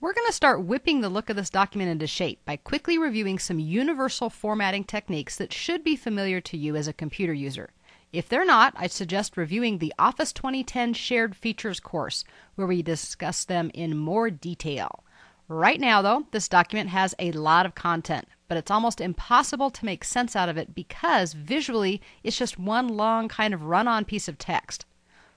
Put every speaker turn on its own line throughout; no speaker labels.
We're going to start whipping the look of this document into shape by quickly reviewing some universal formatting techniques that should be familiar to you as a computer user. If they're not, I'd suggest reviewing the Office 2010 Shared Features course, where we discuss them in more detail. Right now, though, this document has a lot of content, but it's almost impossible to make sense out of it because visually it's just one long kind of run-on piece of text.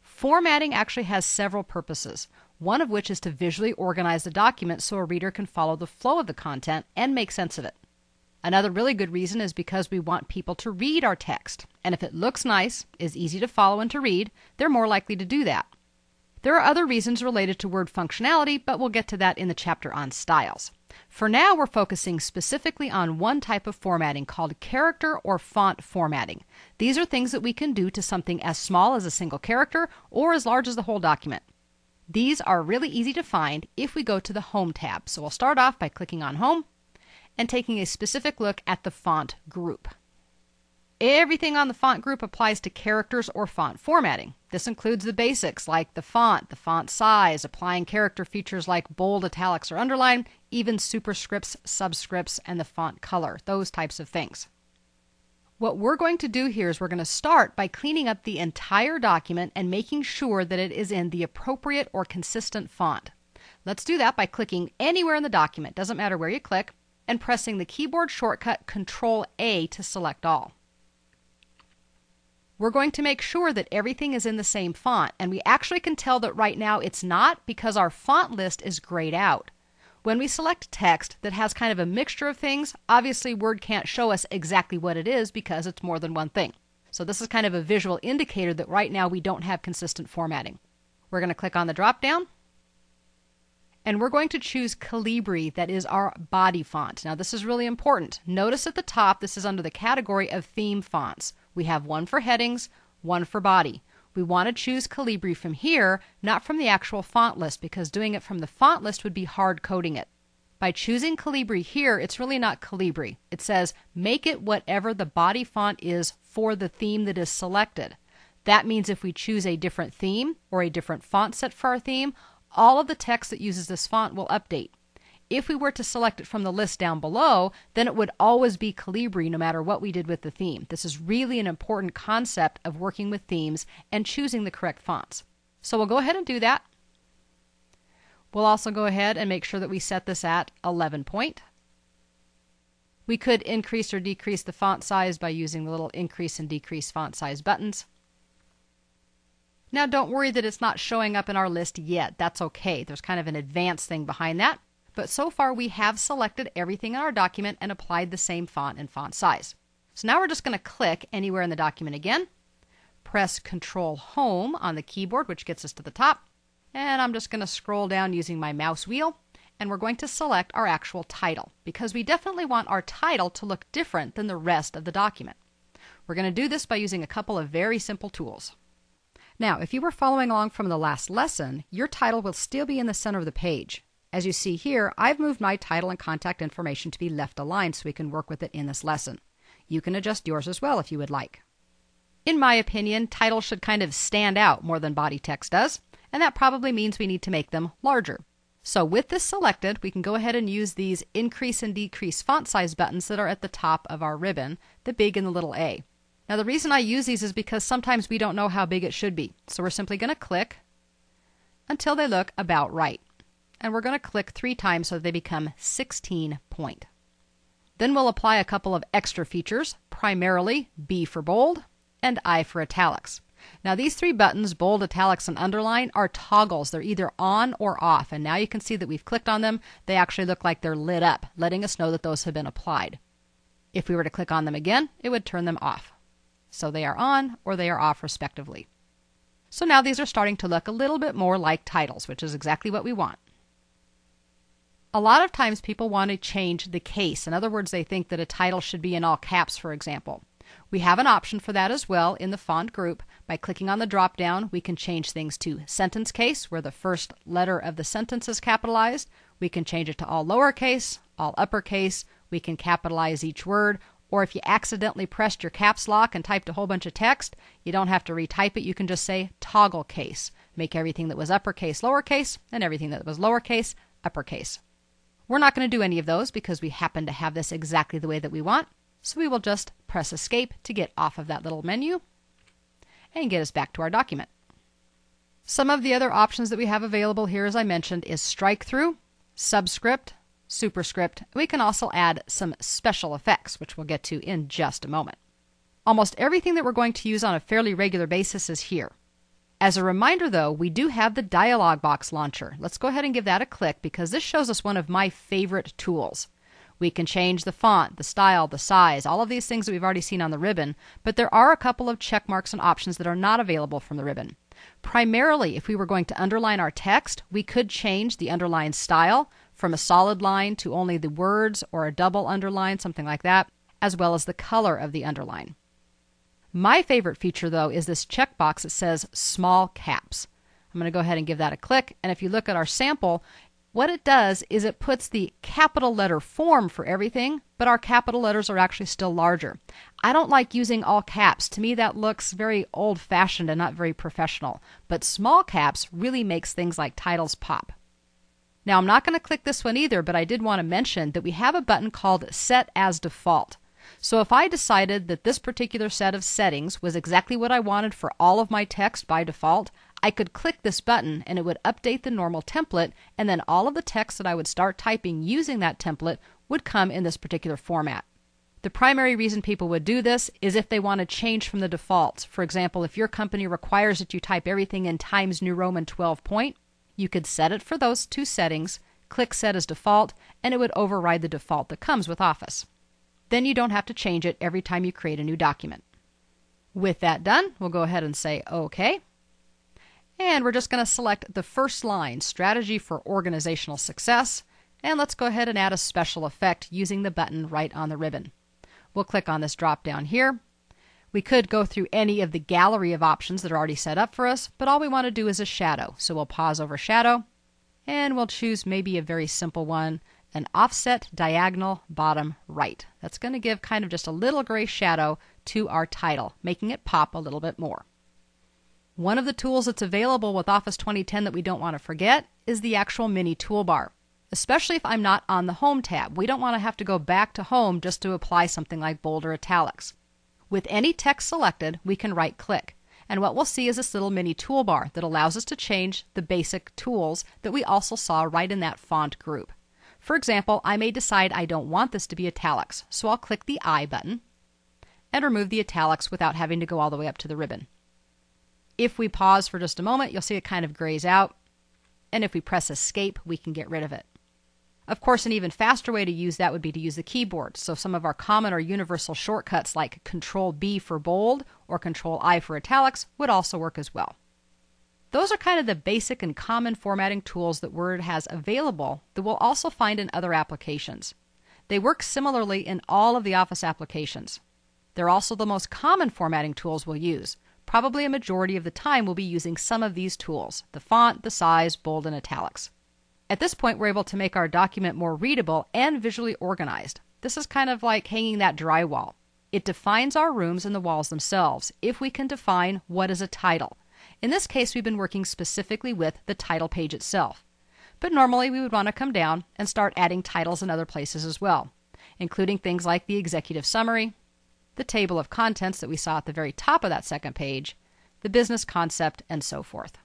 Formatting actually has several purposes, one of which is to visually organize the document so a reader can follow the flow of the content and make sense of it. Another really good reason is because we want people to read our text, and if it looks nice, is easy to follow and to read, they're more likely to do that. There are other reasons related to word functionality, but we'll get to that in the chapter on styles. For now, we're focusing specifically on one type of formatting called character or font formatting. These are things that we can do to something as small as a single character or as large as the whole document. These are really easy to find if we go to the Home tab. So we'll start off by clicking on Home and taking a specific look at the font group. Everything on the font group applies to characters or font formatting. This includes the basics like the font size, applying character features like bold, italics, or underline, even superscripts, subscripts, and the font color, those types of things. What we're going to do here is we're going to start by cleaning up the entire document and making sure that it is in the appropriate or consistent font. Let's do that by clicking anywhere in the document, doesn't matter where you click, and pressing the keyboard shortcut Control-A to select all. We're going to make sure that everything is in the same font, and we actually can tell that right now it's not because our font list is grayed out. When we select text that has kind of a mixture of things, obviously Word can't show us exactly what it is because it's more than one thing. So this is kind of a visual indicator that right now we don't have consistent formatting. We're going to click on the drop down, and we're going to choose Calibri, that is our body font. Now this is really important. Notice at the top this is under the category of theme fonts. We have one for headings, one for body. We want to choose Calibri from here, not from the actual font list, because doing it from the font list would be hard coding it. By choosing Calibri here, it's really not Calibri. It says make it whatever the body font is for the theme that is selected. That means if we choose a different theme or a different font set for our theme, all of the text that uses this font will update. If we were to select it from the list down below, then it would always be Calibri no matter what we did with the theme. This is really an important concept of working with themes and choosing the correct fonts. So we'll go ahead and do that. We'll also go ahead and make sure that we set this at 11 point. We could increase or decrease the font size by using the little increase and decrease font size buttons. Now don't worry that it's not showing up in our list yet. That's okay. There's kind of an advanced thing behind that. But so far we have selected everything in our document and applied the same font and font size. So now we're just going to click anywhere in the document again, press Control Home on the keyboard, which gets us to the top, and I'm just going to scroll down using my mouse wheel, and we're going to select our actual title because we definitely want our title to look different than the rest of the document. We're going to do this by using a couple of very simple tools. Now, if you were following along from the last lesson, your title will still be in the center of the page. As you see here, I've moved my title and contact information to be left aligned so we can work with it in this lesson. You can adjust yours as well if you would like. In my opinion, titles should kind of stand out more than body text does, and that probably means we need to make them larger. So with this selected, we can go ahead and use these increase and decrease font size buttons that are at the top of our ribbon, the big and the little a. Now the reason I use these is because sometimes we don't know how big it should be. So we're simply going to click until they look about right. And we're going to click 3 times so they become 16 point. Then we'll apply a couple of extra features, primarily B for bold and I for italics. Now these 3 buttons, bold, italics, and underline, are toggles. They're either on or off. And now you can see that we've clicked on them. They actually look like they're lit up, letting us know that those have been applied. If we were to click on them again, it would turn them off. So they are on or they are off respectively. So now these are starting to look a little bit more like titles, which is exactly what we want. A lot of times people want to change the case. In other words, they think that a title should be in all caps, for example. We have an option for that as well in the font group. By clicking on the drop down, we can change things to sentence case, where the first letter of the sentence is capitalized. We can change it to all lowercase, all uppercase. We can capitalize each word. Or if you accidentally pressed your caps lock and typed a whole bunch of text, you don't have to retype it. You can just say toggle case. Make everything that was uppercase lowercase and everything that was lowercase uppercase. We're not going to do any of those because we happen to have this exactly the way that we want, so we will just press Escape to get off of that little menu and get us back to our document. Some of the other options that we have available here, as I mentioned, is strike through, subscript, superscript. We can also add some special effects, which we'll get to in just a moment. Almost everything that we're going to use on a fairly regular basis is here. As a reminder, though, we do have the Dialog Box Launcher. Let's go ahead and give that a click because this shows us one of my favorite tools. We can change the font, the style, the size, all of these things that we've already seen on the ribbon, but there are a couple of check marks and options that are not available from the ribbon. Primarily, if we were going to underline our text, we could change the underline style from a solid line to only the words or a double underline, something like that, as well as the color of the underline. My favorite feature, though, is this checkbox that says small caps. I'm going to go ahead and give that a click, and if you look at our sample, what it does is it puts the capital letter form for everything, but our capital letters are actually still larger. I don't like using all caps. To me, that looks very old-fashioned and not very professional, but small caps really makes things like titles pop. Now, I'm not going to click this one either, but I did want to mention that we have a button called Set as Default. So if I decided that this particular set of settings was exactly what I wanted for all of my text by default, I could click this button and it would update the normal template, and then all of the text that I would start typing using that template would come in this particular format. The primary reason people would do this is if they want to change from the defaults. For example, if your company requires that you type everything in Times New Roman 12 point, you could set it for those two settings, click Set as Default, and it would override the default that comes with Office. Then you don't have to change it every time you create a new document. With that done, we'll go ahead and say OK. And we're just going to select the first line, Strategy for Organizational Success, and let's go ahead and add a special effect using the button right on the ribbon. We'll click on this drop down here. We could go through any of the gallery of options that are already set up for us, but all we want to do is a shadow. So we'll pause over shadow, and we'll choose maybe a very simple one, an offset diagonal bottom right. That's going to give kind of just a little gray shadow to our title, making it pop a little bit more. One of the tools that's available with Office 2010 that we don't want to forget is the actual mini toolbar, especially if I'm not on the Home tab. We don't want to have to go back to Home just to apply something like bold or italics. With any text selected, we can right-click, and what we'll see is this little mini toolbar that allows us to change the basic tools that we also saw right in that font group. For example, I may decide I don't want this to be italics, so I'll click the I button and remove the italics without having to go all the way up to the ribbon. If we pause for just a moment, you'll see it kind of grays out, and if we press Escape, we can get rid of it. Of course, an even faster way to use that would be to use the keyboard, so some of our common or universal shortcuts like Control-B for bold or Control-I for italics would also work as well. Those are kind of the basic and common formatting tools that Word has available that we'll also find in other applications. They work similarly in all of the Office applications. They're also the most common formatting tools we'll use. Probably a majority of the time we'll be using some of these tools, the font, the size, bold, and italics. At this point, we're able to make our document more readable and visually organized. This is kind of like hanging that drywall. It defines our rooms and the walls themselves if we can define what is a title. In this case, we've been working specifically with the title page itself. But normally we would want to come down and start adding titles in other places as well, including things like the executive summary, the table of contents that we saw at the very top of that second page, the business concept, and so forth.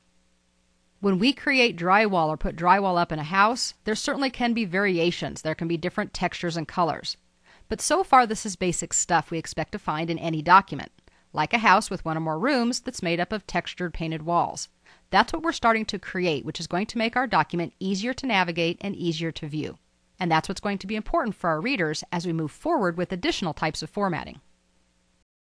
When we create drywall or put drywall up in a house, there certainly can be variations. There can be different textures and colors. But so far, this is basic stuff we expect to find in any document, like a house with one or more rooms that's made up of textured painted walls. That's what we're starting to create, which is going to make our document easier to navigate and easier to view. And that's what's going to be important for our readers as we move forward with additional types of formatting.